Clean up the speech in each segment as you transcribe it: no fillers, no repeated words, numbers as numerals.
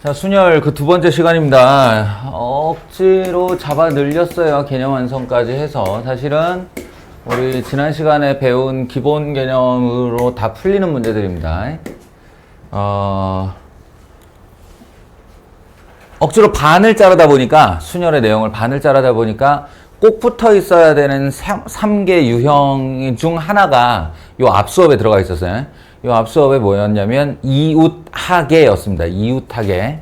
자, 순열 그 두 번째 시간입니다. 억지로 잡아 늘렸어요. 개념 완성까지 해서. 사실은 우리 지난 시간에 배운 기본 개념으로 다 풀리는 문제들입니다. 억지로 반을 자르다 보니까, 순열의 내용을 반을 자르다 보니까 꼭 붙어 있어야 되는 3개 유형 중 하나가 요 앞수업에 들어가 있었어요. 요 앞수업에 뭐였냐면 이웃하계였습니다. 이웃하계라는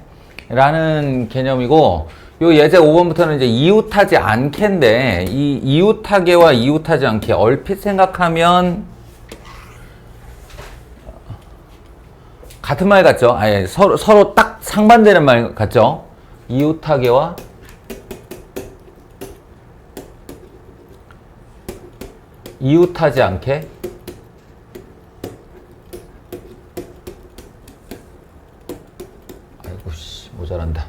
개념이고, 요 예제 5번부터는 이제 이웃하지 않게인데, 이 이웃하계와 이웃하지 않게 얼핏 생각하면 같은 말 같죠? 아예 서로 딱 상반되는 말 같죠? 이웃하계와 이웃하지 않게. 아이고 씨 모자란다.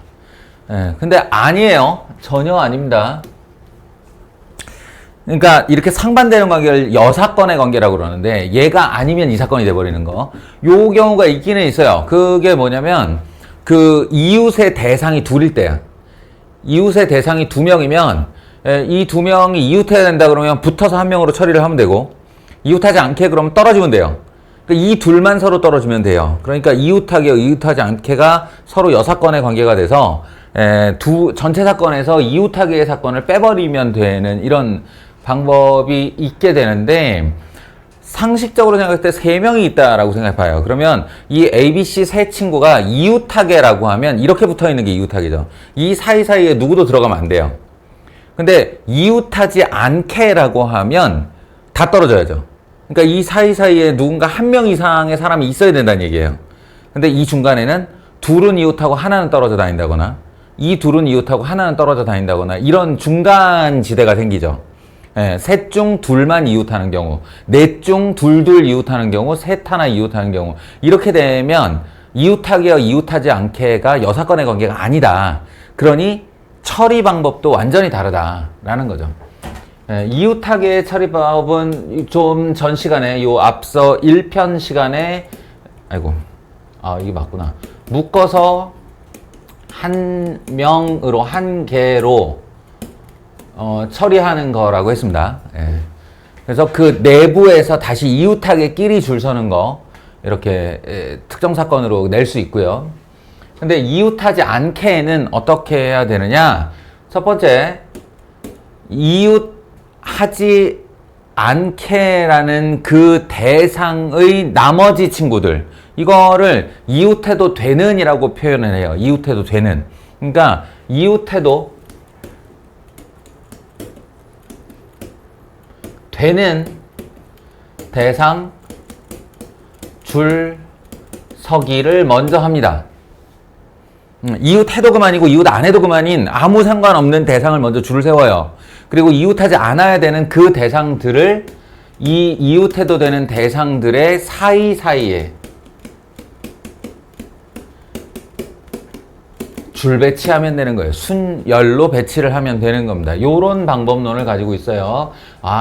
예, 근데 아니에요. 전혀 아닙니다. 그러니까 이렇게 상반되는 관계를 여사건의 관계라고 그러는데, 얘가 아니면 이 사건이 돼버리는 거. 요 경우가 있기는 있어요. 그게 뭐냐면 그 이웃의 대상이 둘일 때야. 이웃의 대상이 두 명이면 이 두 명이 이웃해야 된다 그러면 붙어서 한 명으로 처리를 하면 되고, 이웃하지 않게 그러면 떨어지면 돼요. 그러니까 이 둘만 서로 떨어지면 돼요. 그러니까 이웃하게, 이웃하지 않게가 서로 여사건의 관계가 돼서 전체 사건에서 이웃하게의 사건을 빼버리면 되는 이런 방법이 있게 되는데, 상식적으로 생각할 때 세 명이 있다라고 생각해봐요. 그러면 이 A, B, C 세 친구가 이웃하게라고 하면 이렇게 붙어있는 게 이웃하게죠. 이 사이사이에 누구도 들어가면 안 돼요. 근데 이웃하지 않게라고 하면 다 떨어져야죠. 그러니까 이 사이사이에 누군가 한 명 이상의 사람이 있어야 된다는 얘기예요. 근데 이 중간에는 둘은 이웃하고 하나는 떨어져 다닌다거나, 이 둘은 이웃하고 하나는 떨어져 다닌다거나, 이런 중간 지대가 생기죠. 셋 중 둘만 이웃하는 경우, 넷 중 둘 이웃하는 경우, 셋 하나 이웃하는 경우, 이렇게 되면 이웃하게와 이웃하지 않게가 여사건의 관계가 아니다. 그러니 처리 방법도 완전히 다르다라는 거죠. 이웃하게의 처리 방법은 좀 전 시간에, 요 앞서 1편 시간에, 이게 맞구나. 묶어서 한 명으로, 한 개로 처리하는 거라고 했습니다. 그래서 그 내부에서 다시 이웃하게끼리 줄 서는 거, 이렇게 특정 사건으로 낼 수 있고요. 근데 이웃하지 않게는 어떻게 해야 되느냐? 첫 번째, 이웃하지 않게라는 그 대상의 나머지 친구들, 이거를 이웃해도 되는 이라고 표현을 해요. 이웃해도 되는. 그러니까 이웃해도 되는 대상 줄 서기를 먼저 합니다. 이웃 해도 그만이고 이웃 안 해도 그만인 아무 상관없는 대상을 먼저 줄을 세워요. 그리고 이웃하지 않아야 되는 그 대상들을 이 이웃해도 되는 대상들의 사이사이에 줄 배치하면 되는 거예요. 순열로 배치를 하면 되는 겁니다. 요런 방법론을 가지고 있어요.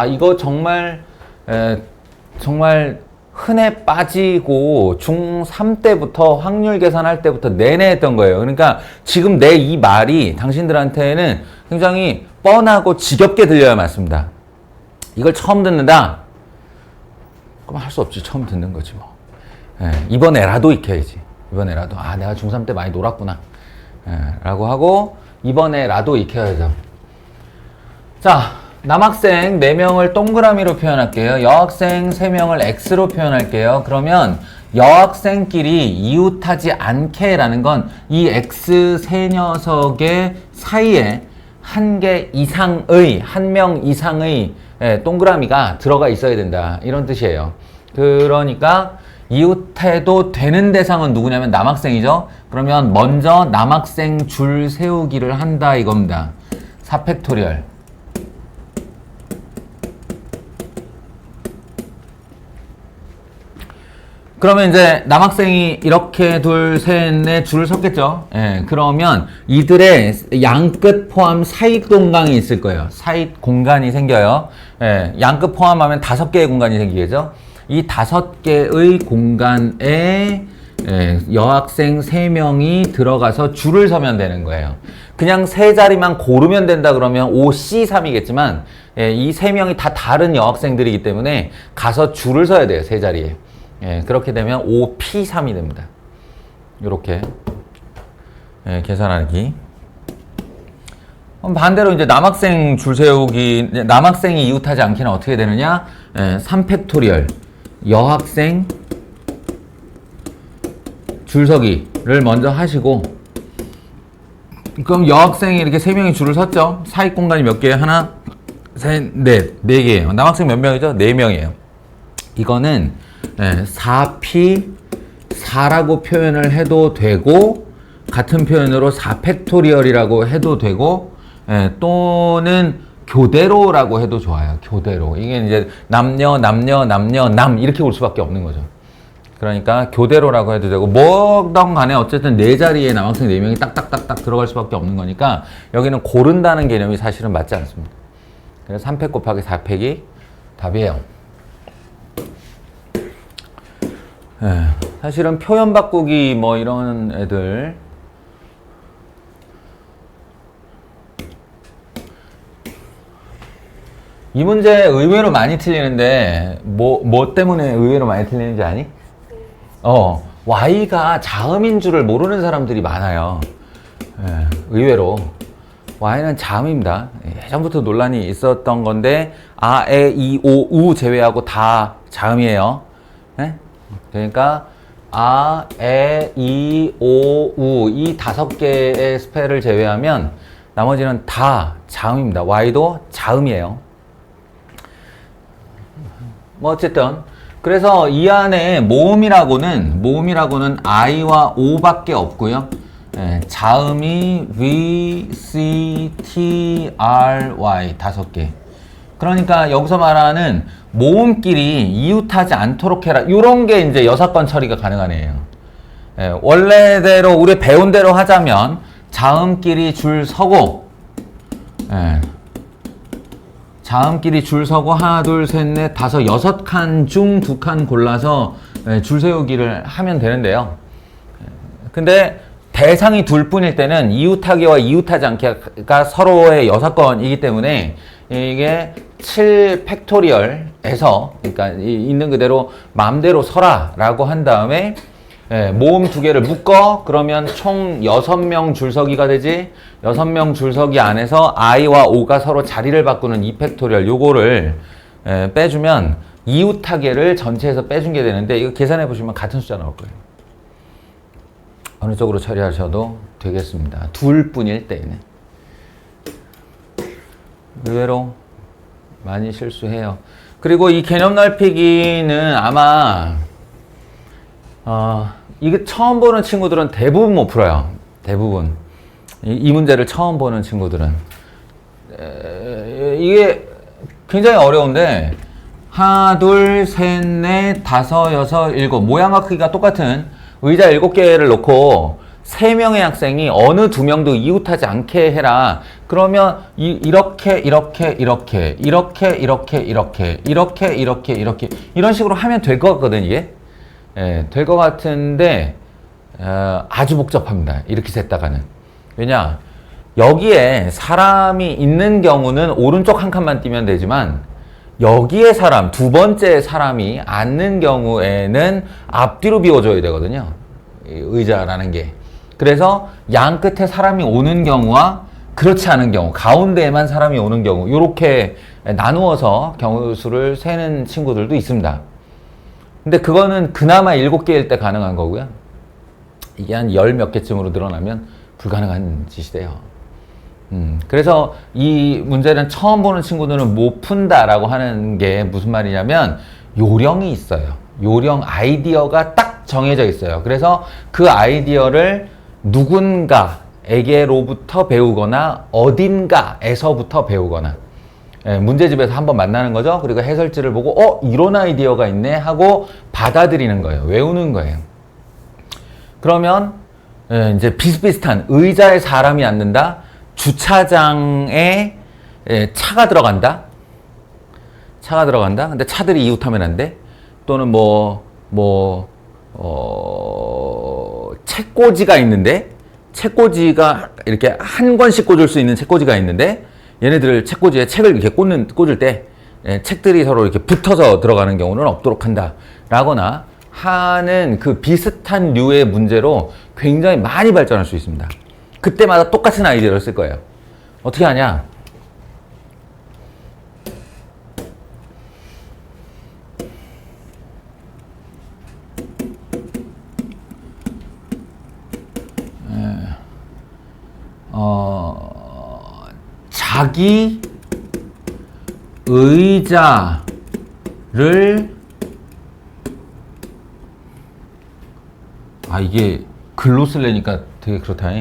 이거 정말 흔해 빠지고 중3 때부터 확률 계산할 때부터 내내 했던 거예요. 그러니까 지금 내 이 말이 당신들한테는 굉장히 뻔하고 지겹게 들려야 맞습니다. 이걸 처음 듣는다? 그럼 할 수 없지. 처음 듣는 거지 뭐. 이번에라도 익혀야지. 이번에라도 내가 중3 때 많이 놀았구나 라고 하고 이번에라도 익혀야죠. 자, 남학생 4명을 동그라미로 표현할게요. 여학생 3명을 X로 표현할게요. 그러면 여학생끼리 이웃하지 않게라는 건 이 X 세 녀석의 사이에 한 명 이상의 동그라미가 들어가 있어야 된다. 이런 뜻이에요. 그러니까 이웃해도 되는 대상은 누구냐면 남학생이죠. 그러면 먼저 남학생 줄 세우기를 한다 이겁니다. 4팩토리얼. 그러면 이제 남학생이 이렇게 둘, 셋, 넷 줄을 섰겠죠. 그러면 이들의 양끝 포함 사이 공간이 있을 거예요. 사이 공간이 생겨요. 양끝 포함하면 5개의 공간이 생기겠죠. 이 5개의 공간에 여학생 3명이 들어가서 줄을 서면 되는 거예요. 그냥 세 자리만 고르면 된다 그러면 OC3이겠지만 이 3명이 다 다른 여학생들이기 때문에 가서 줄을 서야 돼요. 세 자리에. 그렇게 되면 OP3이 됩니다. 이렇게 계산하기. 반대로 이제 남학생 줄 세우기, 남학생이 이웃하지 않기는 어떻게 되느냐? 3팩토리얼 여학생 줄서기를 먼저 하시고, 그럼 여학생이 이렇게 3명이 줄을 섰죠? 사익 공간이 몇 개예요? 하나, 셋, 넷, 4개예요. 남학생 몇 명이죠? 4명이에요. 이거는 4P4라고 표현을 해도 되고, 같은 표현으로 4팩토리얼이라고 해도 되고, 또는 교대로라고 해도 좋아요. 교대로. 이게 이제 남 이렇게 올 수밖에 없는 거죠. 그러니까 교대로라고 해도 되고, 뭐든 간에 어쨌든 네 자리에 남학생 4명이 딱딱딱딱 들어갈 수밖에 없는 거니까 여기는 고른다는 개념이 사실은 맞지 않습니다. 그래서 3팩 곱하기 4팩이 답이에요. 사실은 표현 바꾸기 뭐 이런 애들 이 문제 의외로 많이 틀리는데 뭐 때문에 의외로 많이 틀리는지 아니? Y가 자음인 줄을 모르는 사람들이 많아요. 의외로 Y는 자음입니다. 예전부터 논란이 있었던 건데 아, 에, 이, 오, 우 제외하고 다 자음이에요. 그러니까 아, 에, 이, 오, 우 이 5개의 스펠을 제외하면 나머지는 다 자음입니다. Y도 자음이에요. 뭐 어쨌든 그래서 이 안에 모음이라고는 I와 O밖에 없고요. 자음이 V, C, T, R, Y 5개. 그러니까 여기서 말하는 모음끼리 이웃하지 않도록 해라. 이런 게 이제 여사건 처리가 가능한 애예요. 원래대로 우리 배운 대로 하자면 자음끼리 줄 서고 자음끼리 줄 서고 하나, 둘, 셋, 넷, 다섯, 6칸 중 2칸 골라서 줄 세우기를 하면 되는데요. 근데 대상이 둘 뿐일 때는 이웃하기와 이웃하지 않기가 서로의 여사건이기 때문에 이게 7팩토리얼에서 그러니까 있는 그대로 마음대로 서라 라고 한 다음에 모음 2개를 묶어 그러면 총 6명 줄서기가 되지. 6명 줄서기 안에서 I와 O가 서로 자리를 바꾸는 2팩토리얼 요거를 빼주면 이웃하게를 전체에서 빼준 게 되는데 이거 계산해 보시면 같은 숫자 나올 거예요. 어느 쪽으로 처리하셔도 되겠습니다. 둘 뿐일 때에는. 의외로 많이 실수해요. 그리고 이 개념 넓히기는 아마 이게 처음 보는 친구들은 대부분 못 풀어요. 대부분. 이 문제를 처음 보는 친구들은. 이게 굉장히 어려운데, 하나, 둘, 셋, 넷, 다섯, 여섯, 일곱. 모양과 크기가 똑같은 의자 7개를 놓고 3명의 학생이 어느 2명도 이웃하지 않게 해라. 그러면 이렇게 이런 식으로 하면 될 것 같거든, 이게. 될 것 같은데 아주 복잡합니다. 이렇게 셌다가는. 왜냐? 여기에 사람이 있는 경우는 오른쪽 한 칸만 띄면 되지만 여기에 사람, 두 번째 사람이 앉는 경우에는 앞뒤로 비워줘야 되거든요. 의자라는 게. 그래서 양 끝에 사람이 오는 경우와 그렇지 않은 경우, 가운데에만 사람이 오는 경우 이렇게 나누어서 경우 수를 세는 친구들도 있습니다. 근데 그거는 그나마 7개일 때 가능한 거고요. 이게 한 10 몇 개쯤으로 늘어나면 불가능한 짓이 돼요. 그래서 이 문제는 처음 보는 친구들은 못 푼다라고 하는 게 무슨 말이냐면 요령이 있어요. 요령 아이디어가 딱 정해져 있어요. 그래서 그 아이디어를 누군가에게로부터 배우거나 어딘가에서부터 배우거나 문제집에서 한번 만나는 거죠. 그리고 해설지를 보고 이런 아이디어가 있네 하고 받아들이는 거예요. 외우는 거예요. 그러면 이제 비슷비슷한 의자에 사람이 앉는다. 주차장에 차가 들어간다. 차가 들어간다. 근데 차들이 이웃하면 안 돼. 또는 책꽂이가 있는데 책꽂이가 이렇게 한 권씩 꽂을 수 있는 책꽂이가 있는데 얘네들 책꽂이에 책을 이렇게 꽂을 때 책들이 서로 이렇게 붙어서 들어가는 경우는 없도록 한다 라거나 하는 그 비슷한 류의 문제로 굉장히 많이 발전할 수 있습니다. 그때마다 똑같은 아이디어를 쓸 거예요. 어떻게 하냐? 자기 의자를 이게 글로 쓰려니까 되게 그렇다.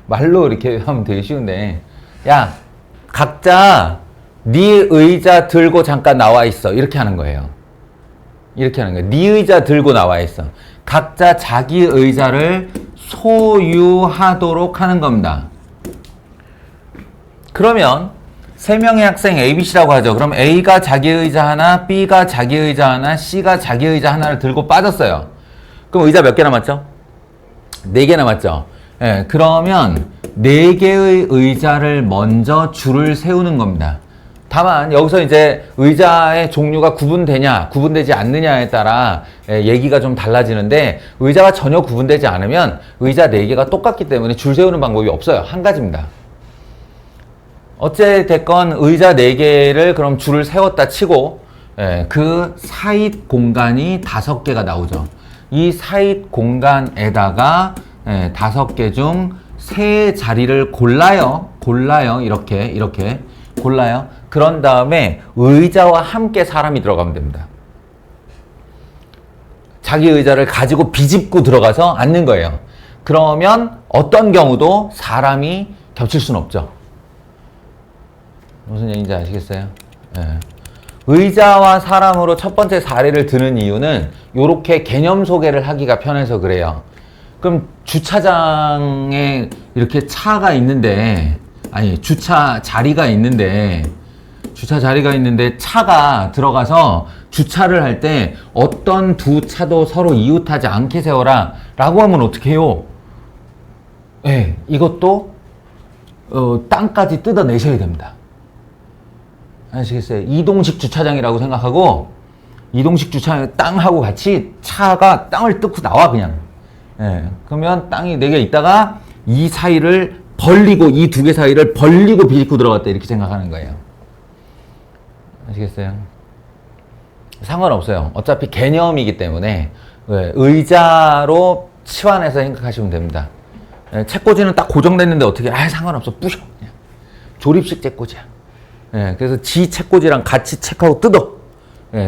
말로 이렇게 하면 되게 쉬운데 야 각자 네 의자 들고 잠깐 나와 있어 이렇게 하는 거예요. 이렇게 하는 거예요. 네 의자 들고 나와 있어. 각자 자기 의자를 소유하도록 하는 겁니다. 그러면 세 명의 학생 A, B, C라고 하죠. 그럼 A가 자기 의자 하나, B가 자기 의자 하나, C가 자기 의자 하나를 들고 빠졌어요. 그럼 의자 몇 개 남았죠? 4개 남았죠. 예, 그러면 4개의 의자를 먼저 줄을 세우는 겁니다. 다만 여기서 이제 의자의 종류가 구분되냐 구분되지 않느냐에 따라 얘기가 좀 달라지는데 의자가 전혀 구분되지 않으면 의자 4개가 똑같기 때문에 줄 세우는 방법이 없어요. 한 가지입니다. 어찌됐건 의자 4개를 그럼 줄을 세웠다 치고 그 사잇 공간이 5개가 나오죠. 이 사잇 공간에다가 5개 중 3자리를 골라요. 이렇게 골라요. 그런 다음에 의자와 함께 사람이 들어가면 됩니다. 자기 의자를 가지고 비집고 들어가서 앉는 거예요. 그러면 어떤 경우도 사람이 겹칠 수는 없죠. 무슨 얘기인지 아시겠어요? 의자와 사람으로 첫 번째 사례를 드는 이유는 이렇게 개념 소개를 하기가 편해서 그래요. 그럼 주차장에 이렇게 차가 있는데 주차 자리가 있는데 차가 들어가서 주차를 할 때 어떤 두 차도 서로 이웃하지 않게 세워라 라고 하면 어떻게 해요? 이것도 땅까지 뜯어내셔야 됩니다. 아시겠어요? 이동식 주차장이라고 생각하고 이동식 주차장 땅하고 같이 차가 땅을 뜯고 나와 그냥. 그러면 땅이 4개 있다가 이 사이를 벌리고 이 2개 사이를 벌리고 비집고 들어갔다 이렇게 생각하는 거예요. 아시겠어요? 상관없어요. 어차피 개념이기 때문에 의자로 치환해서 생각하시면 됩니다. 책꽂이는 딱 고정됐는데 어떻게 상관없어 부셔 그냥. 조립식 책꽂이야. 그래서 지 책꽂이랑 같이 책하고 뜯어.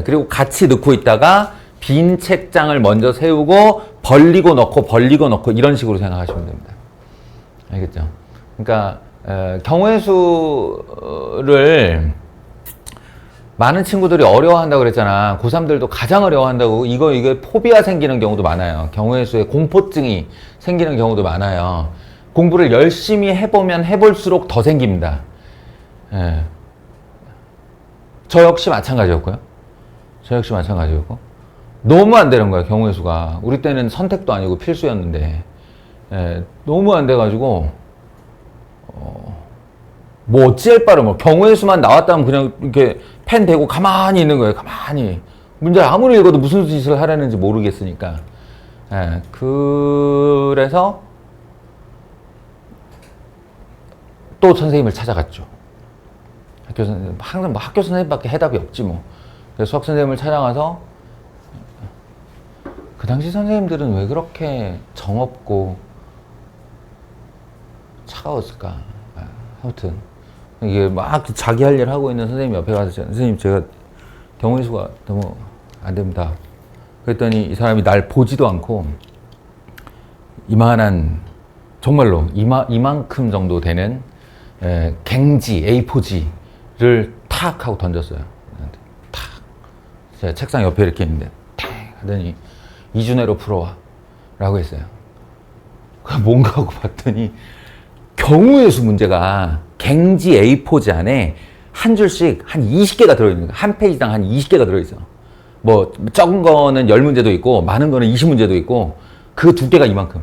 그리고 같이 넣고 있다가 빈 책장을 먼저 세우고 벌리고 넣고 이런 식으로 생각하시면 됩니다. 알겠죠? 그러니까 경우의 수를 많은 친구들이 어려워한다고 그랬잖아. 고3들도 가장 어려워한다고. 이거 포비아 생기는 경우도 많아요. 경우의 수에 공포증이 생기는 경우도 많아요. 공부를 열심히 해보면 해볼수록 더 생깁니다. 저 역시 마찬가지였고 너무 안 되는 거야. 경우의 수가 우리 때는 선택도 아니고 필수였는데 너무 안 돼가지고 뭐 어찌할 바를 뭐 경우의 수만 나왔다면 그냥 이렇게 펜 대고 가만히 있는 거예요. 가만히 문제를 아무리 읽어도 무슨 짓을 하려는지 모르겠으니까. 그래서 또 선생님을 찾아갔죠. 학교 선생님, 항상 뭐 학교 선생님밖에 해답이 없지 뭐. 그래서 수학 선생님을 찾아가서 그 당시 선생님들은 왜 그렇게 정없고 차가웠을까? 아무튼 이게 막 자기 할 일 하고 있는 선생님 옆에 가서 선생님 제가 경우의 수가 너무 안 됩니다. 그랬더니 이 사람이 날 보지도 않고 이만한 정말로 이만큼 정도 되는 갱지 A4지를 탁 하고 던졌어요. 탁. 제가 책상 옆에 이렇게 있는데 탁 하더니 이준혜로 풀어와 라고 했어요. 뭔가 하고 봤더니 경우의 수 문제가 갱지 A4지 안에 한 줄씩 한 20개가 들어있는 거야. 한 페이지당 한 20개가 들어있어. 뭐 적은 거는 10문제도 있고 많은 거는 20문제도 있고 그 두께가 이만큼.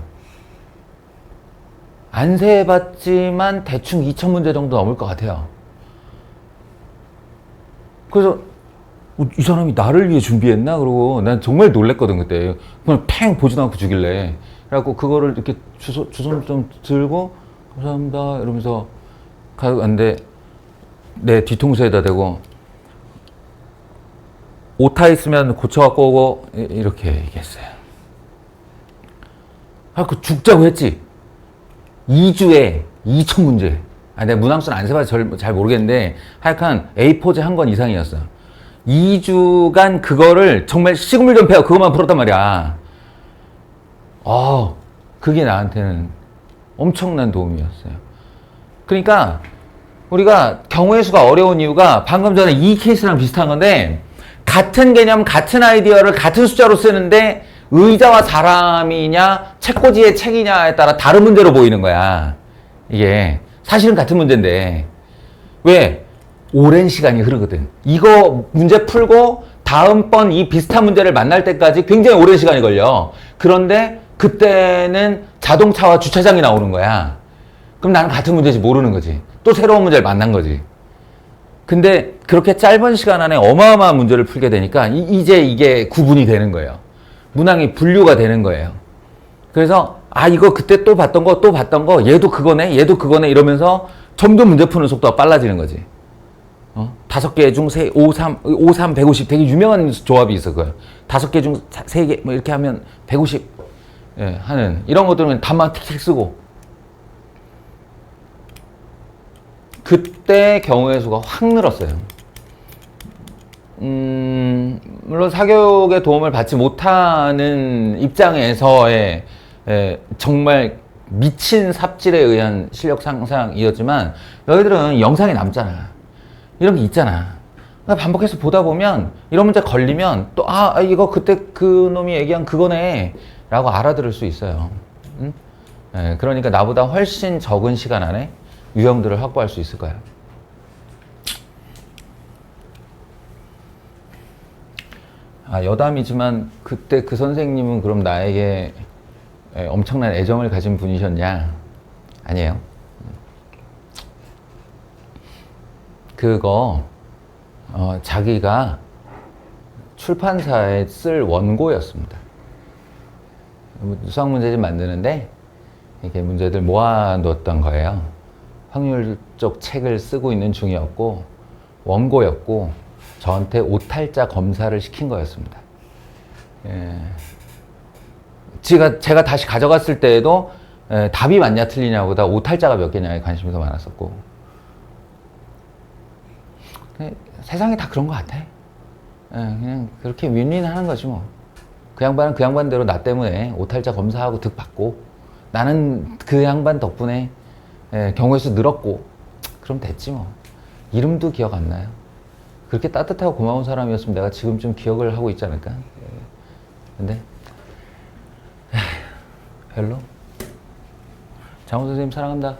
안 세봤지만 대충 2,000문제 정도 넘을 것 같아요. 그래서 이 사람이 나를 위해 준비했나? 그러고 난 정말 놀랬거든 그때. 그냥 팽 보지도 않고 주길래. 그래갖고 그거를 이렇게 주섬 좀 들고 감사합니다 이러면서 갔는데 내 뒤통수에다 대고 오타 있으면 고쳐갖고 오고 이렇게 얘기했어요. 그 죽자고 했지. 2주에 2,000문제. 내가 문항수는 안 세봐서 잘 모르겠는데 하여간 A4지 한 권 이상이었어. 2주간 그거를 정말 시금물전폐하고 그것만 풀었단 말이야. 그게 나한테는 엄청난 도움이었어요. 그러니까 우리가 경우의 수가 어려운 이유가 방금 전에 이 케이스랑 비슷한 건데 같은 개념, 같은 아이디어를 같은 숫자로 쓰는데 의자와 사람이냐 책꽂이의 책이냐에 따라 다른 문제로 보이는 거야. 이게 사실은 같은 문제인데 왜? 오랜 시간이 흐르거든. 이거 문제 풀고 다음번 이 비슷한 문제를 만날 때까지 굉장히 오랜 시간이 걸려. 그런데 그때는 자동차와 주차장이 나오는 거야. 그럼 나는 같은 문제지 모르는 거지. 또 새로운 문제를 만난 거지. 근데 그렇게 짧은 시간 안에 어마어마한 문제를 풀게 되니까 이제 이게 구분이 되는 거예요. 문항이 분류가 되는 거예요. 그래서 이거 그때 또 봤던 거 얘도 그거네 이러면서 점점 문제 푸는 속도가 빨라지는 거지. 5개 중 5, 3, 150 되게 유명한 조합이 있어. 그거 5개 중 3개 뭐 이렇게 하면 150 하는 이런 것들은 답만 틱틱 쓰고 그때 경우의 수가 확 늘었어요. 물론 사교육의 도움을 받지 못하는 입장에서의 정말 미친 삽질에 의한 실력 상상이었지만 너희들은 영상이 남잖아. 이런 게 있잖아. 반복해서 보다 보면 이런 문제 걸리면 또 이거 그때 그 놈이 얘기한 그거네 라고 알아들을 수 있어요. 응? 그러니까 나보다 훨씬 적은 시간 안에 유형들을 확보할 수 있을 거야. 여담이지만 그때 그 선생님은 그럼 나에게 엄청난 애정을 가진 분이셨냐? 아니에요. 그거 자기가 출판사에 쓸 원고였습니다. 수학문제집 만드는데 이렇게 문제들 모아놓았던 거예요. 확률적 책을 쓰고 있는 중이었고 원고였고 저한테 오탈자 검사를 시킨 거였습니다. 제가 다시 가져갔을 때에도 답이 맞냐 틀리냐보다 오탈자가 몇 개냐에 관심이 더 많았었고 세상이 다 그런 것 같아. 그냥 그렇게 윈윈하는 거지 뭐. 그 양반은 그 양반대로 나 때문에 오탈자 검사하고 득 받고 나는 그 양반 덕분에 경우의 수 늘었고 그럼 됐지 뭐. 이름도 기억 안 나요. 그렇게 따뜻하고 고마운 사람이었으면 내가 지금쯤 기억을 하고 있지 않을까. 근데 별로. 장호 선생님 사랑한다.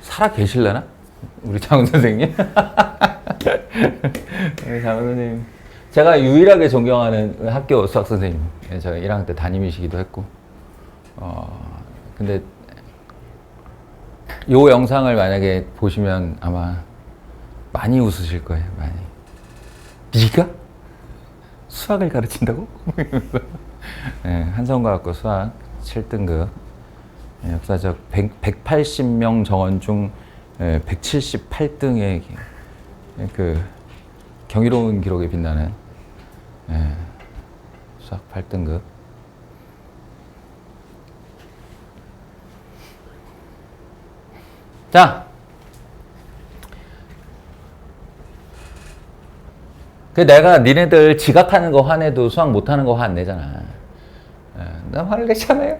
살아 계실려나? 우리 장훈 선생님? 장훈 선생님. 제가 유일하게 존경하는 학교 수학 선생님. 제가 1학년 때 담임이시기도 했고. 근데 요 영상을 만약에 보시면 아마 많이 웃으실 거예요. 많이. 네가? 수학을 가르친다고? 한성과학고 수학 7등급. 역사적 180명 정원 중 178등의 그 경이로운 기록에 빛나는 수학 8등급. 자, 내가 니네들 지각하는 거 화내도 수학 못하는 거 화 안 내잖아. 나 화를 내잖아요.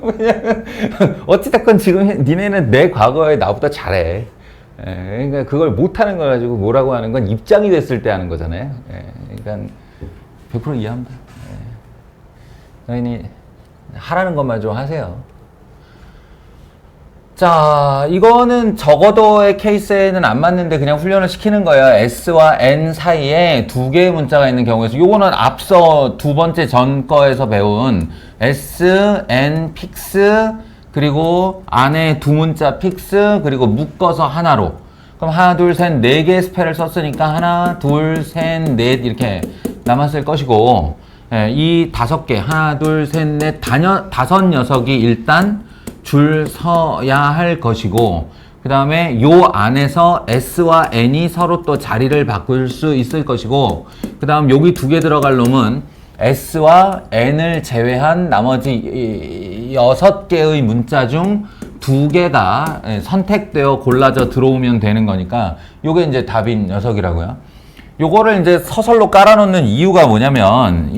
왜냐면 어찌됐건 지금 니네는 내 과거에 나보다 잘해. 그러니까 그걸 못하는 걸 가지고 뭐라고 하는 건 입장이 됐을 때 하는 거잖아요. 그러니까 100% 이해합니다. 그러니 하라는 것만 좀 하세요. 자, 이거는 적어도의 케이스에는 안 맞는데 그냥 훈련을 시키는 거예요. S와 N 사이에 두 개의 문자가 있는 경우에서 요거는 앞서 두 번째 전 거에서 배운 S, N, 픽스 그리고 안에 두 문자 픽스 그리고 묶어서 하나로 그럼 하나, 둘, 셋, 네 개의 스펠을 썼으니까 하나, 둘, 셋, 넷 이렇게 남았을 것이고 이 다섯 개 하나, 둘, 셋, 넷 다섯 녀석이 일단 줄 서야 할 것이고 그 다음에 요 안에서 S와 N이 서로 또 자리를 바꿀 수 있을 것이고 그 다음 여기 두 개 들어갈 놈은 S와 N을 제외한 나머지 6개의 문자 중 2개가 선택되어 골라져 들어오면 되는 거니까 요게 이제 답인 녀석이라고요. 요거를 이제 서술로 깔아놓는 이유가 뭐냐면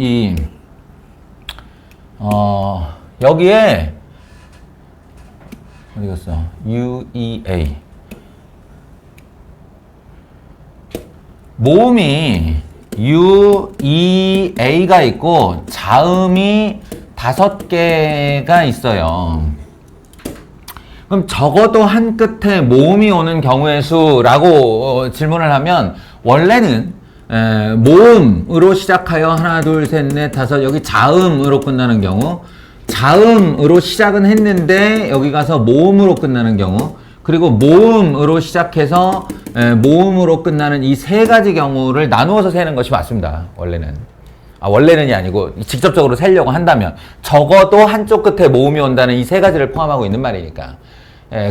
여기에 어디 갔어? UEA 모음이 UEA가 있고 자음이 5개가 있어요. 그럼 적어도 한 끝에 모음이 오는 경우의 수라고 질문을 하면 원래는 모음으로 시작하여 하나, 둘, 셋, 넷, 다섯 여기 자음으로 끝나는 경우 자음으로 시작은 했는데 여기 가서 모음으로 끝나는 경우 그리고 모음으로 시작해서 모음으로 끝나는 이 세 가지 경우를 나누어서 세는 것이 맞습니다. 원래는. 원래는이 아니고 직접적으로 세려고 한다면 적어도 한쪽 끝에 모음이 온다는 이 세 가지를 포함하고 있는 말이니까.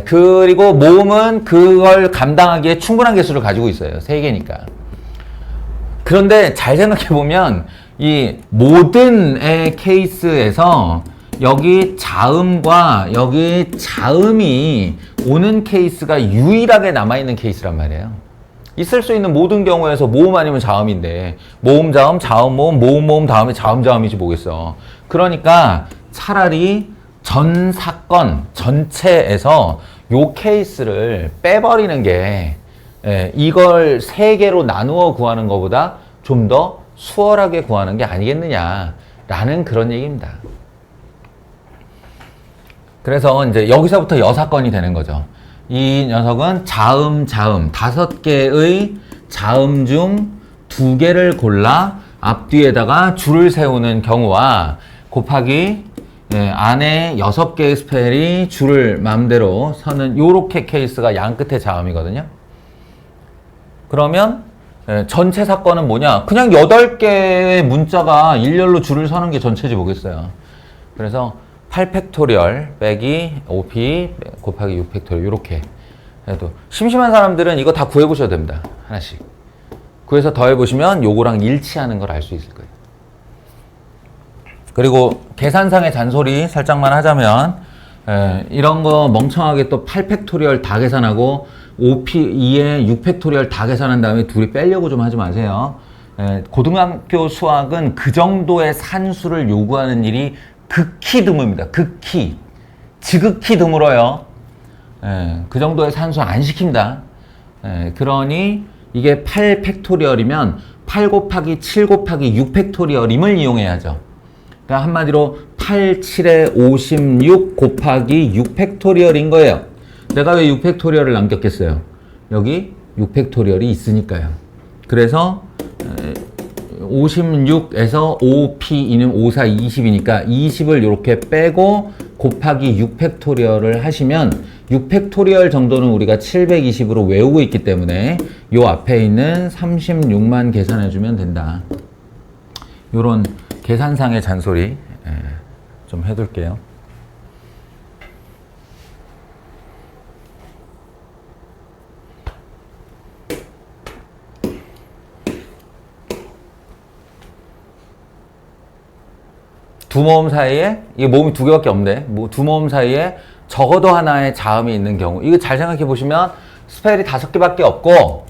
그리고 모음은 그걸 감당하기에 충분한 개수를 가지고 있어요. 3개니까. 그런데 잘 생각해 보면 이 모든의 케이스에서 여기 자음과 여기 자음이 오는 케이스가 유일하게 남아있는 케이스란 말이에요. 있을 수 있는 모든 경우에서 모음 아니면 자음인데 모음, 자음, 자음, 모음, 모음, 모음 다음에 자음, 자음이지 뭐겠어. 그러니까 차라리 전 사건 전체에서 요 케이스를 빼버리는 게 이걸 3개로 나누어 구하는 것보다 좀 더 수월하게 구하는 게 아니겠느냐라는 그런 얘기입니다. 그래서 이제 여기서부터 여사건이 되는 거죠. 이 녀석은 자음, 자음 5개의 자음 중 2개를 골라 앞뒤에다가 줄을 세우는 경우와 곱하기 안에 6개의 스펠이 줄을 마음대로 서는 요렇게 케이스가 양 끝에 자음이거든요. 그러면 전체 사건은 뭐냐? 그냥 8개의 문자가 일렬로 줄을 서는 게 전체지 뭐겠어요. 그래서 8팩토리얼 빼기 5p 곱하기 6팩토리얼 요렇게 해도 심심한 사람들은 이거 다 구해보셔도 됩니다. 하나씩. 구해서 더해보시면 요거랑 일치하는 걸 알 수 있을 거예요. 그리고 계산상의 잔소리 살짝만 하자면 이런 거 멍청하게 또 8팩토리얼 다 계산하고 5p2에 6팩토리얼 다 계산한 다음에 둘이 빼려고 좀 하지 마세요. 고등학교 수학은 그 정도의 산수를 요구하는 일이 극히 드뭅니다. 극히. 지극히 드물어요. 그 정도의 산수 안 시킵니다. 그러니 이게 8팩토리얼이면 8 곱하기 7 곱하기 6팩토리얼임을 이용해야죠. 그러니까 한마디로 8, 7에 56 곱하기 6팩토리얼인 거예요. 내가 왜 6팩토리얼을 남겼겠어요? 여기 6팩토리얼이 있으니까요. 그래서 56에서 5p2는 5, 4, 20이니까 20을 이렇게 빼고 곱하기 6팩토리얼을 하시면 6팩토리얼 정도는 우리가 720으로 외우고 있기 때문에 요 앞에 있는 36만 계산해주면 된다. 요런 계산상의 잔소리 좀 해둘게요. 두 모음 사이에 이게 모음이 2개밖에 없네. 두 모음 사이에 적어도 하나의 자음이 있는 경우 이거 잘 생각해 보시면 스펠이 5개밖에 없고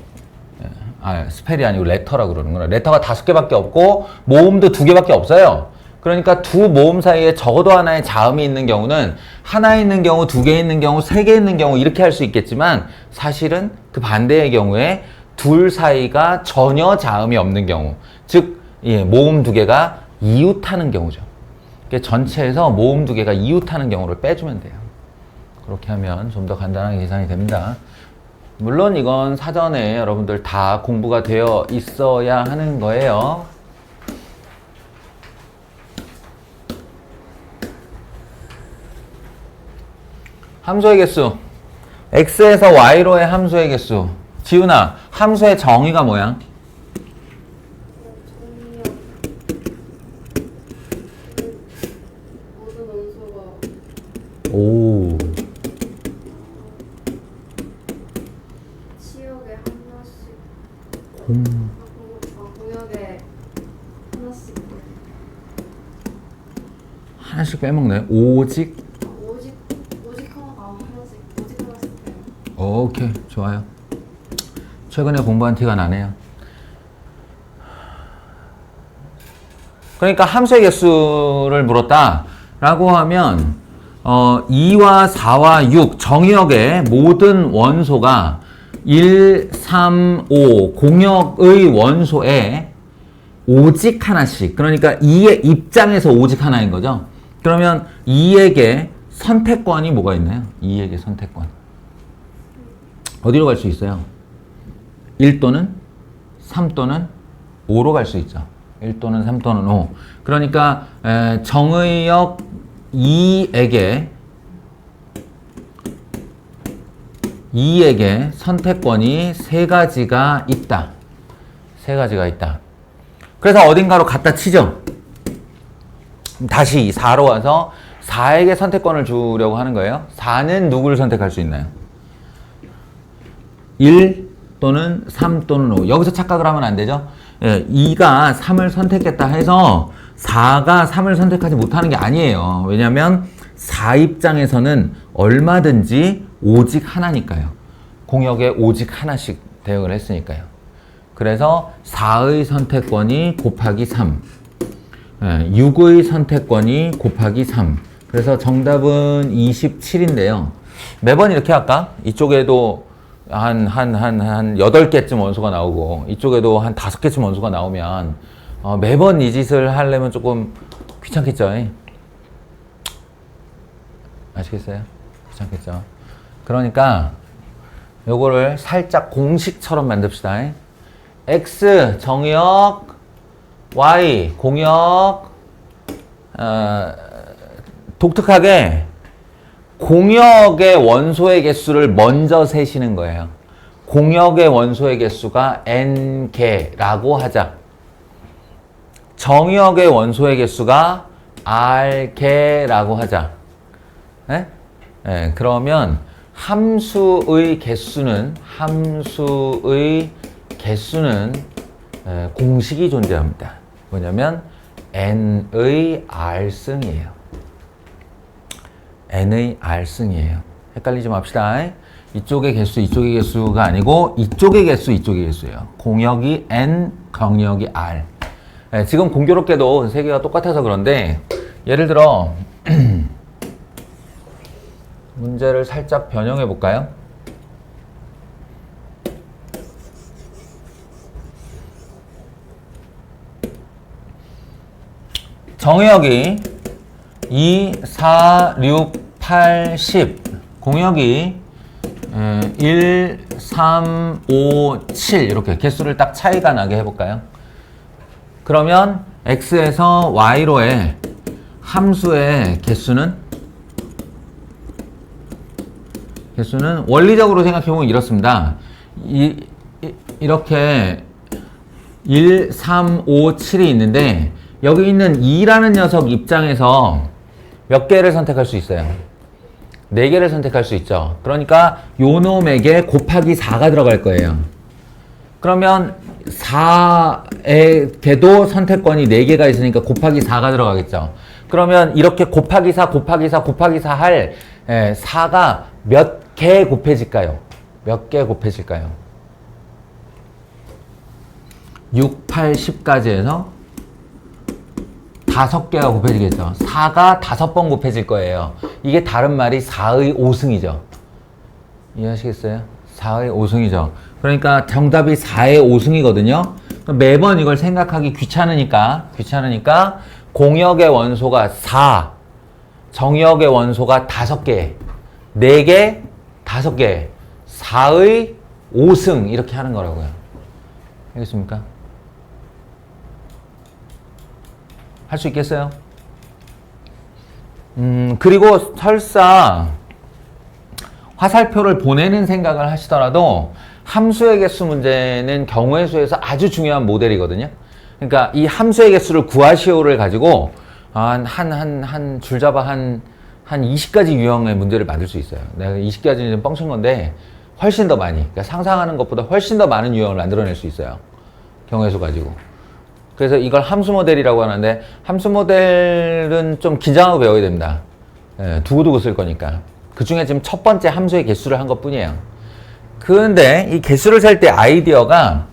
스펠이 아니고 레터라고 그러는구나. 레터가 5개밖에 없고 모음도 2개밖에 없어요. 그러니까 두 모음 사이에 적어도 하나의 자음이 있는 경우는 하나 있는 경우, 2개 있는 경우, 3개 있는 경우 이렇게 할 수 있겠지만 사실은 그 반대의 경우에 둘 사이가 전혀 자음이 없는 경우 즉 모음 2개가 이웃하는 경우죠. 전체에서 모음 2개가 이웃하는 경우를 빼주면 돼요. 그렇게 하면 좀 더 간단하게 계산이 됩니다. 물론 이건 사전에 여러분들 다 공부가 되어 있어야 하는 거예요. 함수의 개수. x에서 y로의 함수의 개수. 지훈아, 함수의 정의가 뭐야? 모든 원소가 오. 치역에 하나씩 공역에 하나씩 하나씩 빼먹네. 오직. 오직 하나씩 돼요. 오케이, 좋아요. 최근에 공부한 티가 나네요. 그러니까 함수의 개수를 물었다라고 하면 2와 4와 6 정의역의 모든 원소가 1, 3, 5 공역의 원소에 오직 하나씩, 그러니까 2의 입장에서 오직 하나인 거죠. 그러면 2에게 선택권이 뭐가 있나요? 2에게 선택권. 어디로 갈 수 있어요? 1 또는 3 또는 5로 갈 수 있죠. 1 또는 3 또는 5. 그러니까 정의역 2에게 선택권이 세 가지가 있다. 세 가지가 있다. 그래서 어딘가로 갖다 치죠. 다시 4로 와서 4에게 선택권을 주려고 하는 거예요. 4는 누구를 선택할 수 있나요? 1 또는 3 또는 5. 여기서 착각을 하면 안 되죠. 2가 3을 선택했다 해서 4가 3을 선택하지 못하는 게 아니에요. 왜냐하면 4 입장에서는 얼마든지 오직 하나니까요. 공역에 오직 하나씩 대응을 했으니까요. 그래서 4의 선택권이 곱하기 3, 6의 선택권이 곱하기 3. 그래서 정답은 27인데요. 매번 이렇게 할까? 이쪽에도 한 8개쯤 원소가 나오고 이쪽에도 한 5개쯤 원소가 나오면 매번 이 짓을 하려면 조금 귀찮겠죠? 아시겠어요? 귀찮겠죠? 그러니까 요거를 살짝 공식처럼 만듭시다. x 정의역, y 공역, 독특하게 공역의 원소의 개수를 먼저 세시는 거예요. 공역의 원소의 개수가 n개라고 하자. 정역의 원소의 개수가 r개라고 하자. 네? 네, 그러면 함수의 개수는 공식이 존재합니다. 뭐냐면 n의 r승이에요. n의 r승이에요. 헷갈리지 맙시다. 이쪽의 개수가 아니고 이쪽의 개수예요. 공역이 n, 경역이 r. 네, 지금 공교롭게도 세 개가 똑같아서 그런데 예를 들어 문제를 살짝 변형해 볼까요? 정의역이 2, 4, 6, 8, 10 공역이 1, 3, 5, 7 이렇게 개수를 딱 차이가 나게 해볼까요? 그러면 x에서 y로의 함수의 개수는 원리적으로 생각해보면 이렇습니다. 이렇게 1, 3, 5, 7이 있는데 여기 있는 2라는 녀석 입장에서 몇 개를 선택할 수 있어요? 4개를 선택할 수 있죠. 그러니까 요 놈에게 곱하기 4가 들어갈 거예요. 그러면 4에게도 선택권이 4개가 있으니까 곱하기 4가 들어가겠죠. 그러면 이렇게 곱하기 4 할 4가 몇 개 곱해질까요? 몇 개 곱해질까요? 6, 8, 10까지 해서 5개가 곱해지겠죠. 4가 5번 곱해질 거예요. 이게 다른 말이 4의 5승이죠. 이해하시겠어요? 4의 5승이죠. 그러니까 정답이 4의 5승이거든요. 매번 이걸 생각하기 귀찮으니까 공역의 원소가 4, 정역의 원소가 5개. 4개, 5개, 4의 5승 이렇게 하는 거라고요. 알겠습니까? 할 수 있겠어요? 그리고 설사 화살표를 보내는 생각을 하시더라도 함수의 개수 문제는 경우의 수에서 아주 중요한 모델이거든요. 그러니까 이 함수의 개수를 구하시오를 가지고 줄잡아 한 20가지 유형의 문제를 만들 수 있어요. 내가 20가지는 좀 뻥친 건데 훨씬 더 많이, 그러니까 상상하는 것보다 훨씬 더 많은 유형을 만들어낼 수 있어요. 경우의 수 가지고. 그래서 이걸 함수 모델이라고 하는데 함수 모델은 좀 긴장하고 배워야 됩니다. 예, 두고두고 쓸 거니까. 그 중에 지금 첫 번째 함수의 개수를 한 것 뿐이에요. 그런데 이 개수를 셀 때 아이디어가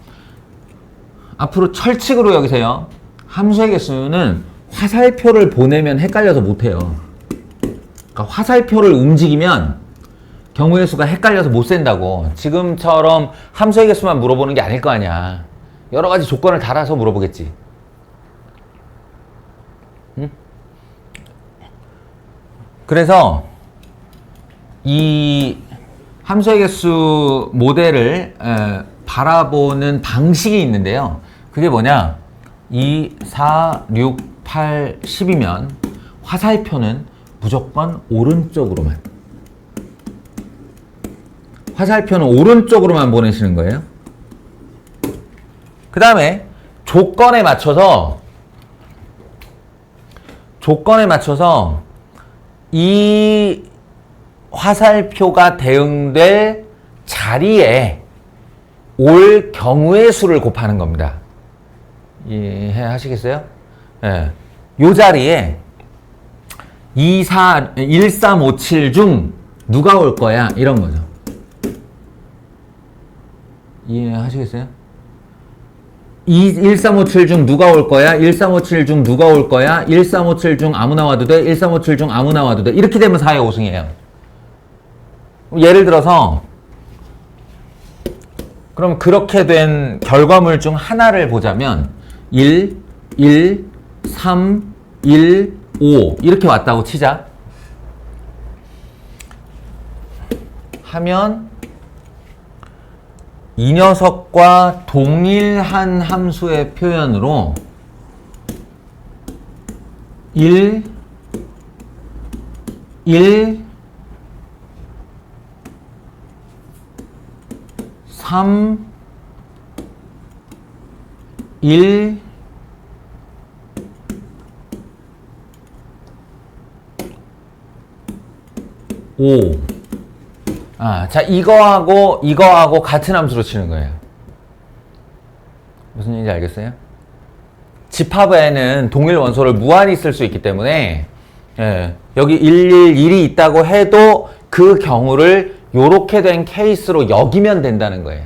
앞으로 철칙으로 여기세요. 함수의 개수는 화살표를 보내면 헷갈려서 못해요. 그러니까 화살표를 움직이면 경우의 수가 헷갈려서 못 센다고. 지금처럼 함수의 개수만 물어보는 게 아닐 거 아니야. 여러 가지 조건을 달아서 물어보겠지. 응? 그래서 이 함수의 개수 모델을 바라보는 방식이 있는데요. 그게 뭐냐? 2, 4, 6, 8, 10이면 화살표는 무조건 오른쪽으로만. 화살표는 오른쪽으로만 보내시는 거예요. 그 다음에 조건에 맞춰서 이 화살표가 대응될 자리에 올 경우의 수를 곱하는 겁니다. 이해하시겠어요? 예. 요 자리에 1357 중 누가 올 거야? 이런 거죠. 이해하시겠어요? 1357 중 누가 올 거야? 1357 중 누가 올 거야? 1357 중 아무나 와도 돼? 1357 중 아무나 와도 돼? 이렇게 되면 4의 5승이에요. 예를 들어서 그럼 그렇게 된 결과물 중 하나를 보자면 1, 1, 3, 1, 5 이렇게 왔다고 치자. 하면 이 녀석과 동일한 함수의 표현으로 1, 1, 3, 1, 5. 자, 이거하고 같은 함수로 치는 거예요. 무슨 얘기인지 알겠어요? 집합에는 동일 원소를 무한히 쓸 수 있기 때문에, 여기 111이 있다고 해도 그 경우를 요렇게 된 케이스로 여기면 된다는 거예요.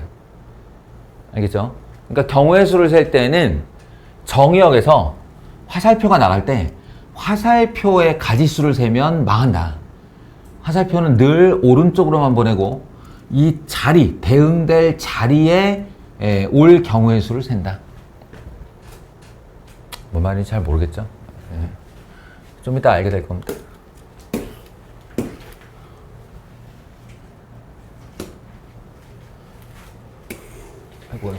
알겠죠? 그러니까 경우의 수를 셀 때는 정의역에서 화살표가 나갈 때 화살표의 가지수를 세면 망한다. 화살표는 늘 오른쪽으로만 보내고 이 자리, 대응될 자리에 올 경우의 수를 센다. 뭔 말인지 잘 모르겠죠? 좀 이따 알게 될 겁니다. 아이고.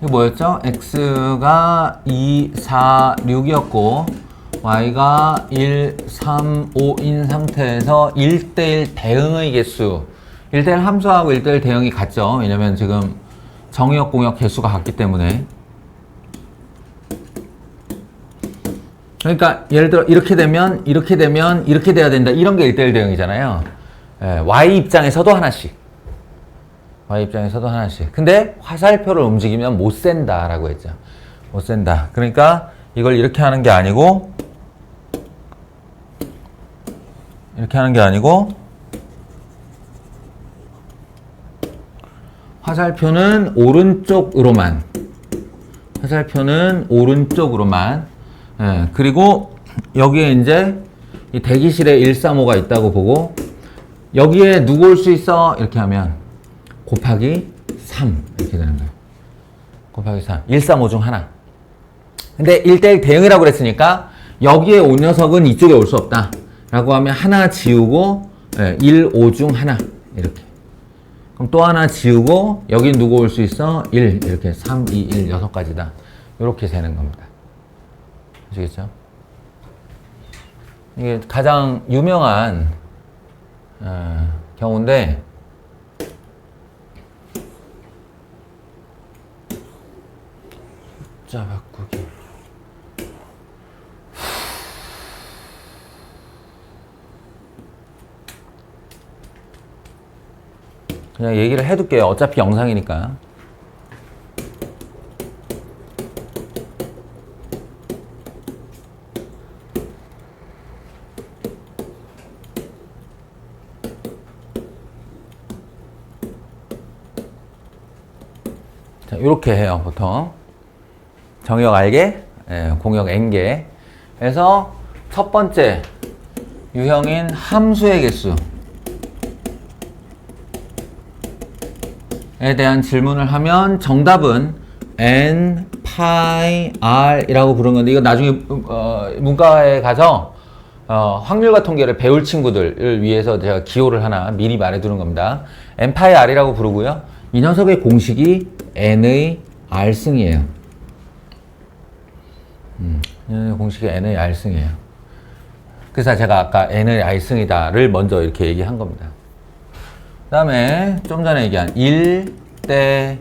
이거 뭐였죠? x가 2, 4, 6이었고 y가 1, 3, 5인 상태에서 1대1 대응의 개수 1대1 함수하고 1대1 대응이 같죠. 왜냐면 지금 정의역 공역 개수가 같기 때문에. 그러니까 예를 들어 이렇게 되면 이렇게 돼야 된다. 이런 게 1대1 대응이잖아요. y 입장에서도 하나씩. 근데 화살표를 움직이면 못 센다 라고 했죠. 못 센다. 그러니까 이걸 이렇게 하는 게 아니고 화살표는 오른쪽으로만 그리고 여기에 이제 이 대기실에 135가 있다고 보고 여기에 누구 올 수 있어? 이렇게 하면 곱하기 3 이렇게 되는 거예요. 곱하기 3. 135 중 하나. 근데 1대1 대응이라고 그랬으니까 여기에 온 녀석은 이쪽에 올 수 없다 라고 하면 하나 지우고 1, 5 중 하나 이렇게. 그럼 또 하나 지우고 여기 누구 올 수 있어? 1 이렇게 3, 2, 1 6가지다 이렇게 세는 겁니다. 아시겠죠? 이게 가장 유명한 경우인데 숫자 바꾸기. 그냥 얘기를 해둘게요. 어차피 영상이니까. 자, 이렇게 해요, 보통. 정역 R개, 공역 N개. 그래서 첫 번째 유형인 함수의 개수 에 대한 질문을 하면 정답은 n 파이 r 이라고 부르는 건데, 이거 나중에 문과에 가서 확률과 통계를 배울 친구들을 위해서 제가 기호를 하나 미리 말해두는 겁니다. n 파이 r이라고 부르고요. 이 녀석의 공식이 n의 r승이에요. 이 녀석의 공식이 n의 r승이에요. 그래서 제가 아까 n의 r승이다를 먼저 이렇게 얘기한 겁니다. 그 다음에 좀 전에 얘기한 1대1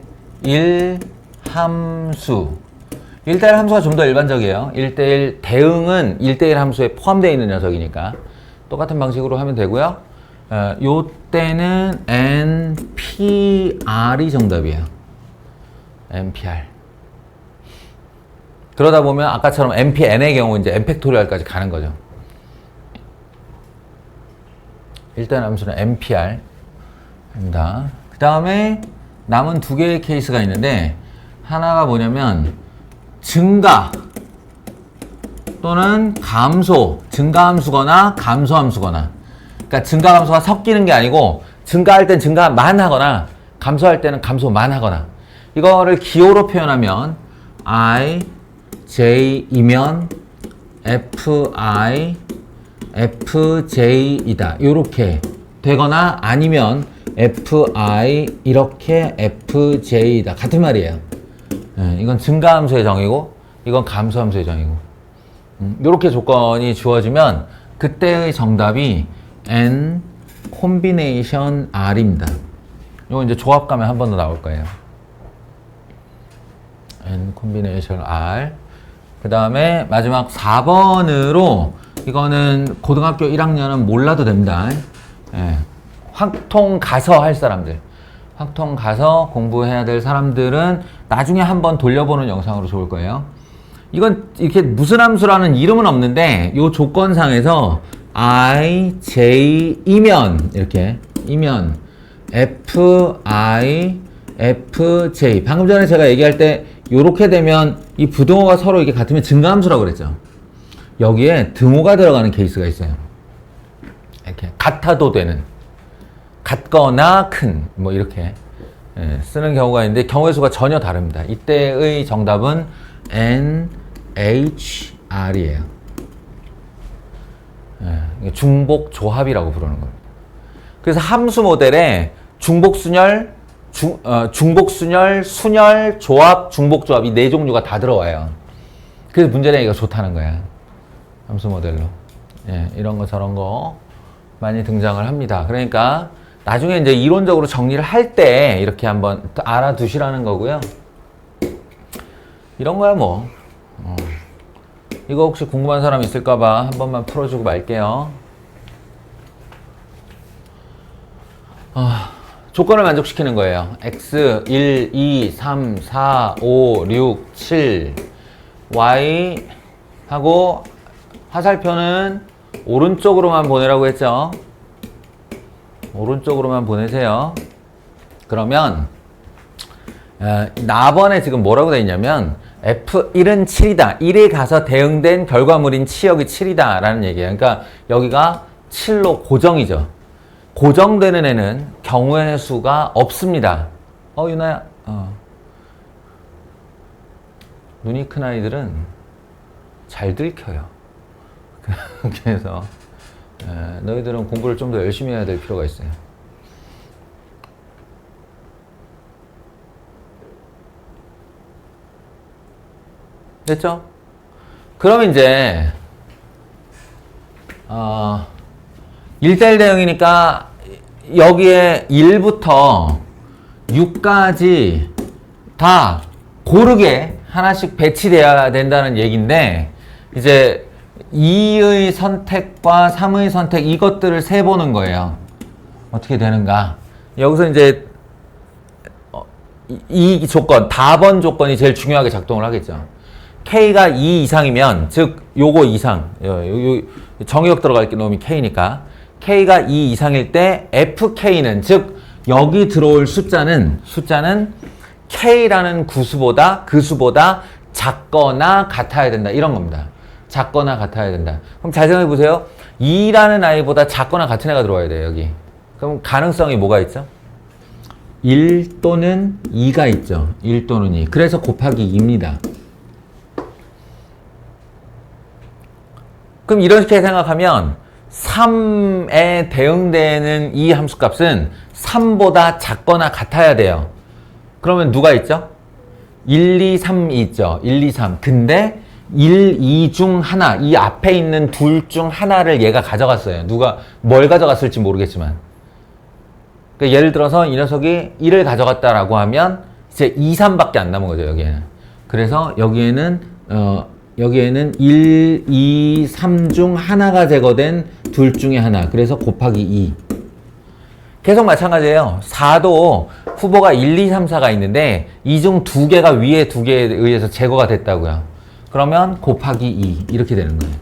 함수. 1대1 함수가 좀 더 일반적이에요. 1대1 대응은 1대1 함수에 포함되어 있는 녀석이니까 똑같은 방식으로 하면 되고요. 요 때는 NPR이 정답이에요. NPR. 그러다 보면 아까처럼 NPN의 경우 이제 N팩토리얼까지 가는 거죠. 1대1 함수는 NPR. 입니다. 그 다음에 남은 두 개의 케이스가 있는데, 하나가 뭐냐면 증가 또는 감소, 증가함수거나 감소함수거나. 그러니까 증가감소가 섞이는 게 아니고 증가할 땐 증가만 하거나 감소할 때는 감소만 하거나. 이거를 기호로 표현하면 I, J이면 FI, FJ이다. 이렇게 되거나 아니면 FI 이렇게 FJ다. 같은 말이에요. 이건 증가함수의 정의고 이건 감소함수의 정의고. 이렇게 조건이 주어지면 그때의 정답이 N 콤비네이션 R입니다. 이거 이제 조합 가면 한 번 더 나올 거예요. N 콤비네이션 R. 그 다음에 마지막 4번으로 이거는 고등학교 1학년은 몰라도 됩니다. 확통 가서 할 사람들, 확통 가서 공부해야 될 사람들은 나중에 한번 돌려보는 영상으로 좋을 거예요. 이건 이렇게 무슨 함수라는 이름은 없는데 이 조건상에서 I, J이면 이렇게 이면 FI, FJ. 방금 전에 제가 얘기할 때 이렇게 되면 이 부등호가 서로 이게 같으면 증가함수라고 그랬죠. 여기에 등호가 들어가는 케이스가 있어요. 이렇게 같아도 되는. 같거나 큰, 뭐 이렇게 쓰는 경우가 있는데 경우의 수가 전혀 다릅니다. 이때의 정답은 NHR이에요. 중복 조합이라고 부르는 겁니다. 그래서 함수 모델에 중복순열, 중복순열, 순열, 조합, 중복조합 이 네 종류가 다 들어와요. 그래서 문제내기가 좋다는 거야. 함수 모델로. 이런 거 저런 거 많이 등장을 합니다. 그러니까 나중에 이제 이론적으로 정리를 할 때 이렇게 한번 알아두시라는 거고요. 이런 거야 뭐. 이거 혹시 궁금한 사람 있을까봐 한 번만 풀어주고 말게요. 조건을 만족시키는 거예요. x 1, 2, 3, 4, 5, 6, 7 y 하고 화살표는 오른쪽으로만 보내라고 했죠. 오른쪽으로만 보내세요. 그러면 나번에 지금 뭐라고 되어 있냐면 F1은 7이다. 1에 가서 대응된 결과물인 치역이 7이다 라는 얘기예요. 그러니까 여기가 7로 고정이죠. 고정되는 애는 경우의 수가 없습니다. 유나야. 눈이 큰 아이들은 잘 들켜요. 그래서 너희들은 공부를 좀 더 열심히 해야 될 필요가 있어요. 됐죠? 그럼 이제 1대1 대응이니까 여기에 1부터 6까지 다 고르게 하나씩 배치돼야 된다는 얘기인데, 이제 2의 선택과 3의 선택, 이것들을 세보는 거예요. 어떻게 되는가. 여기서 이제 이 조건, 답원 조건이 제일 중요하게 작동을 하겠죠. K가 2 이상이면, 즉 요거 이상, 정의역 들어갈 놈이 K니까 K가 2 이상일 때 FK는, 즉 여기 들어올 숫자는 K라는 그 수보다 작거나 같아야 된다, 이런 겁니다. 작거나 같아야 된다. 그럼 잘 생각해 보세요. 2라는 아이보다 작거나 같은 애가 들어와야 돼요, 여기. 그럼 가능성이 뭐가 있죠? 1 또는 2가 있죠. 1 또는 2. 그래서 곱하기 2입니다. 그럼 이렇게 생각하면 3에 대응되는 이 함수값은 3보다 작거나 같아야 돼요. 그러면 누가 있죠? 1, 2, 3이 있죠. 1, 2, 3. 근데 1, 2 중 하나, 이 앞에 있는 둘 중 하나를 얘가 가져갔어요. 누가 뭘 가져갔을지 모르겠지만. 그러니까 예를 들어서 이 녀석이 1을 가져갔다라고 하면 이제 2, 3밖에 안 남은 거죠, 여기에는. 그래서 여기에는 1, 2, 3 중 하나가 제거된 둘 중에 하나. 그래서 곱하기 2. 계속 마찬가지예요. 4도 후보가 1, 2, 3, 4가 있는데 이 중 2개가 위에 2개에 의해서 제거가 됐다고요. 그러면 곱하기 2 이렇게 되는 거예요.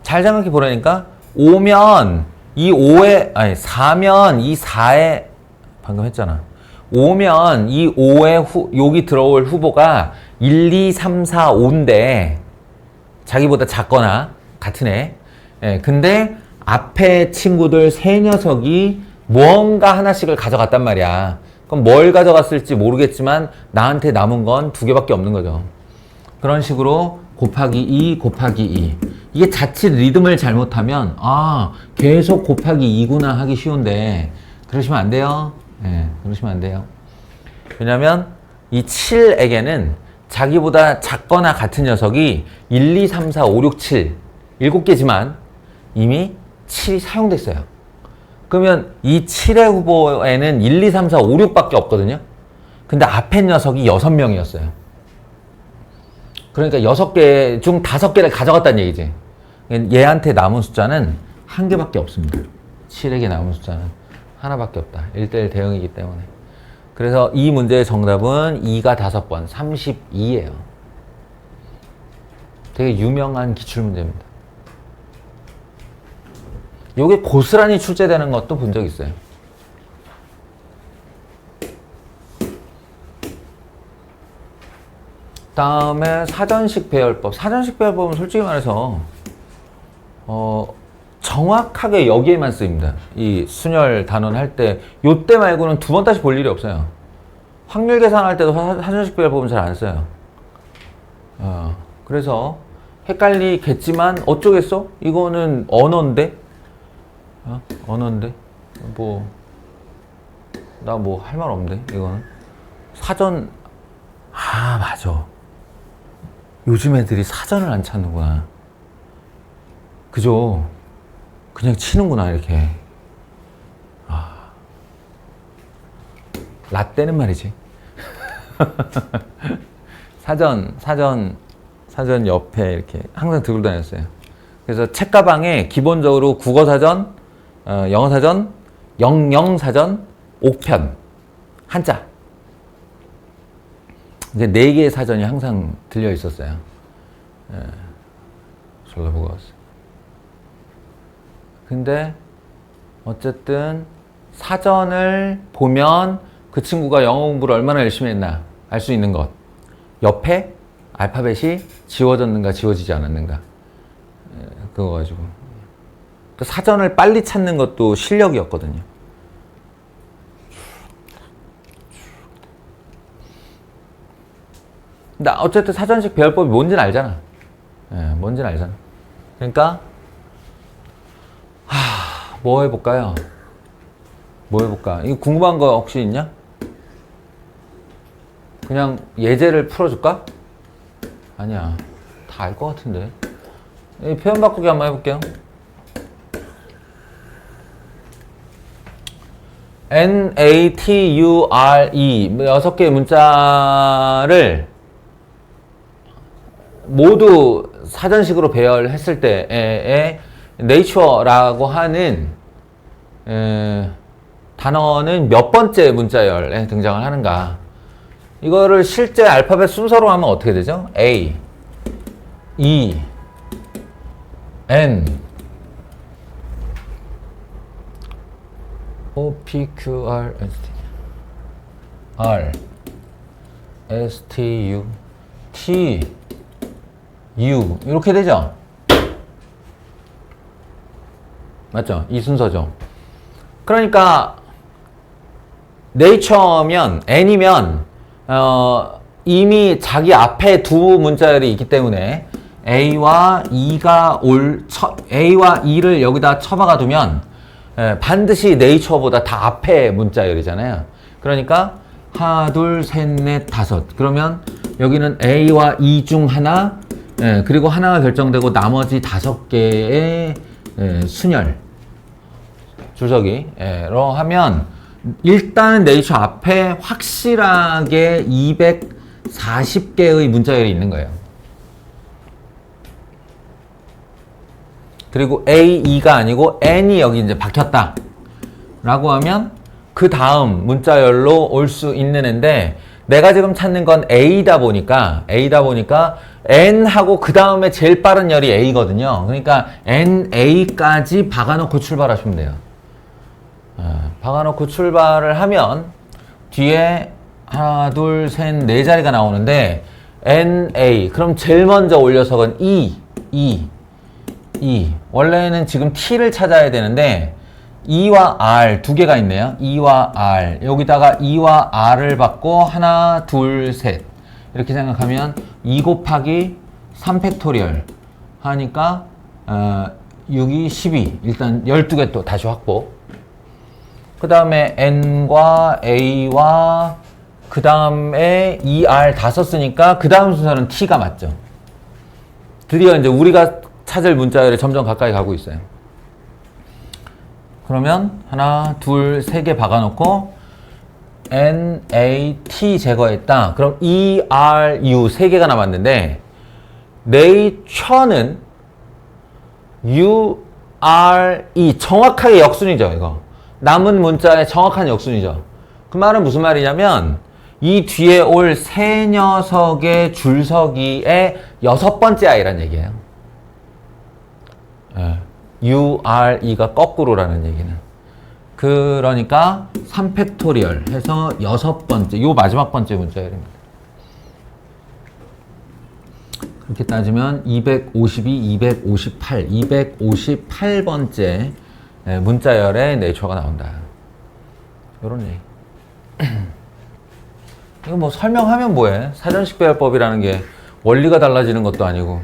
잘 생각해 보라니까 4면 이 4에 방금 했잖아. 5면 이 5에 여기 들어올 후보가 1, 2, 3, 4, 5인데 자기보다 작거나 같은 애. 근데 앞에 친구들 세 녀석이 무언가 하나씩을 가져갔단 말이야. 그럼 뭘 가져갔을지 모르겠지만 나한테 남은 건 2개밖에 없는 거죠. 그런 식으로 곱하기 2, 곱하기 2. 이게 자칫 리듬을 잘못하면 계속 곱하기 2구나 하기 쉬운데 그러시면 안 돼요. 그러시면 안 돼요. 왜냐면 이 7에게는 자기보다 작거나 같은 녀석이 1, 2, 3, 4, 5, 6, 7 7개지만 이미 7이 사용됐어요. 그러면 이 7의 후보에는 1, 2, 3, 4, 5, 6밖에 없거든요. 근데 앞에 녀석이 6명이었어요. 그러니까 6개 중 5개를 가져갔다는 얘기지. 얘한테 남은 숫자는 1개밖에 없습니다. 7에게 남은 숫자는 하나밖에 없다. 1대1 대응이기 때문에. 그래서 이 문제의 정답은 2가 5번, 32예요. 되게 유명한 기출문제입니다. 요게 고스란히 출제되는 것도 본 적 있어요. 다음에 사전식 배열법. 사전식 배열법은 솔직히 말해서 정확하게 여기에만 쓰입니다. 이 순열 단원 할 때 요때 말고는 2번 다시 볼 일이 없어요. 확률 계산할 때도 사전식 배열법은 잘 안 써요. 그래서 헷갈리겠지만 어쩌겠어? 이거는 언어인데? 언어인데? 나 뭐 할 말 없는데? 이거는 사전. 맞아. 요즘 애들이 사전을 안 찾는구나. 그죠? 그냥 치는구나, 이렇게. 라떼는 말이지. 사전 옆에 이렇게 항상 들고 다녔어요. 그래서 책가방에 기본적으로 국어사전, 영어사전, 영영사전, 옥편, 한자. 이제 4개의 사전이 항상 들려 있었어요. 졸라 버거웠어요. 근데 어쨌든 사전을 보면 그 친구가 영어 공부를 얼마나 열심히 했나 알 수 있는 것. 옆에 알파벳이 지워졌는가 지워지지 않았는가. 그거 가지고. 그 사전을 빨리 찾는 것도 실력이었거든요. 나 어쨌든 사전식 배열법이 뭔지는 알잖아. 예, 뭔지는 알잖아. 그러니까 뭐 해볼까요? 뭐 해볼까? 이거 궁금한 거 혹시 있냐? 그냥 예제를 풀어줄까? 아니야. 다 알 것 같은데. 이 표현 바꾸기 한번 해볼게요. NATURE 6개의 문자를 모두 사전식으로 배열했을 때의 nature라고 하는 단어는 몇 번째 문자열에 등장을 하는가. 이거를 실제 알파벳 순서로 하면 어떻게 되죠? A, E, N, O, P, Q, R, S, T, R, S, T, U, T, U 이렇게 되죠? 맞죠? 이 순서죠. 그러니까 nature면 N이면 이미 자기 앞에 두 문자열이 있기 때문에 A와 E가 A와 E를 여기다 쳐박아 두면 반드시 nature보다 다 앞에 문자열이잖아요. 그러니까 하나, 둘, 셋, 넷, 다섯. 그러면 여기는 A와 E 중 하나, 그리고 하나가 결정되고 나머지 5개의 순열, 주석이로 하면 일단은 네이처 앞에 확실하게 240개의 문자열이 있는 거예요. 그리고 A, E가 아니고 N이 여기 이제 박혔다 라고 하면 그 다음 문자열로 올 수 있는 앤데, 내가 지금 찾는 건 A다 보니까 N하고 그 다음에 제일 빠른 열이 A거든요. 그러니까 NA까지 박아놓고 출발하시면 돼요. 박아놓고 출발을 하면 뒤에 하나, 둘, 셋, 네 자리가 나오는데 NA, 그럼 제일 먼저 올 녀석은 E. 원래는 지금 T를 찾아야 되는데 E와 R 두 개가 있네요. E와 R. 여기다가 E와 R을 받고 하나, 둘, 셋 이렇게 생각하면 2 곱하기 3팩토리얼 하니까 6이 12. 일단 12개 또 다시 확보. 그 다음에 N과 A와 그 다음에 ER 다 썼으니까 그 다음 순서는 T가 맞죠. 드디어 이제 우리가 찾을 문자열에 점점 가까이 가고 있어요. 그러면 하나, 둘, 세 개 박아놓고 N, A, T 제거했다. 그럼 E, R, U 세 개가 남았는데 nature는 U, R, E 정확하게 역순이죠. 이거 남은 문자의 정확한 역순이죠. 그 말은 무슨 말이냐면 이 뒤에 올 세 녀석의 줄서기의 6번째 아이란 얘기예요. U, R, E가 거꾸로라는 얘기는. 그러니까 3팩토리얼 해서 6번째, 요 마지막 번째 문자열입니다. 그렇게 따지면 252, 258, 258번째 문자열의 네이처가 나온다. 요런 얘기. 이거 뭐 설명하면 뭐해? 사전식 배열법이라는 게 원리가 달라지는 것도 아니고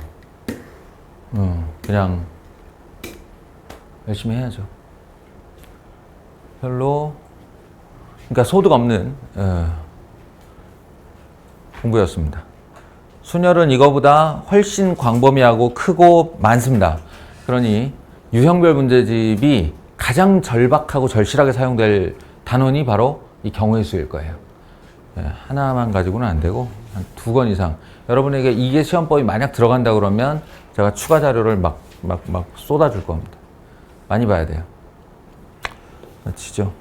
그냥 열심히 해야죠. 별로 그러니까 소득 없는 공부였습니다. 순열은 이거보다 훨씬 광범위하고 크고 많습니다. 그러니 유형별 문제집이 가장 절박하고 절실하게 사용될 단원이 바로 이 경우의 수일 거예요. 하나만 가지고는 안 되고 한 2권 이상. 여러분에게 이게 시험법이 만약 들어간다 그러면 제가 추가 자료를 막 쏟아줄 겁니다. 많이 봐야 돼요. 마치죠.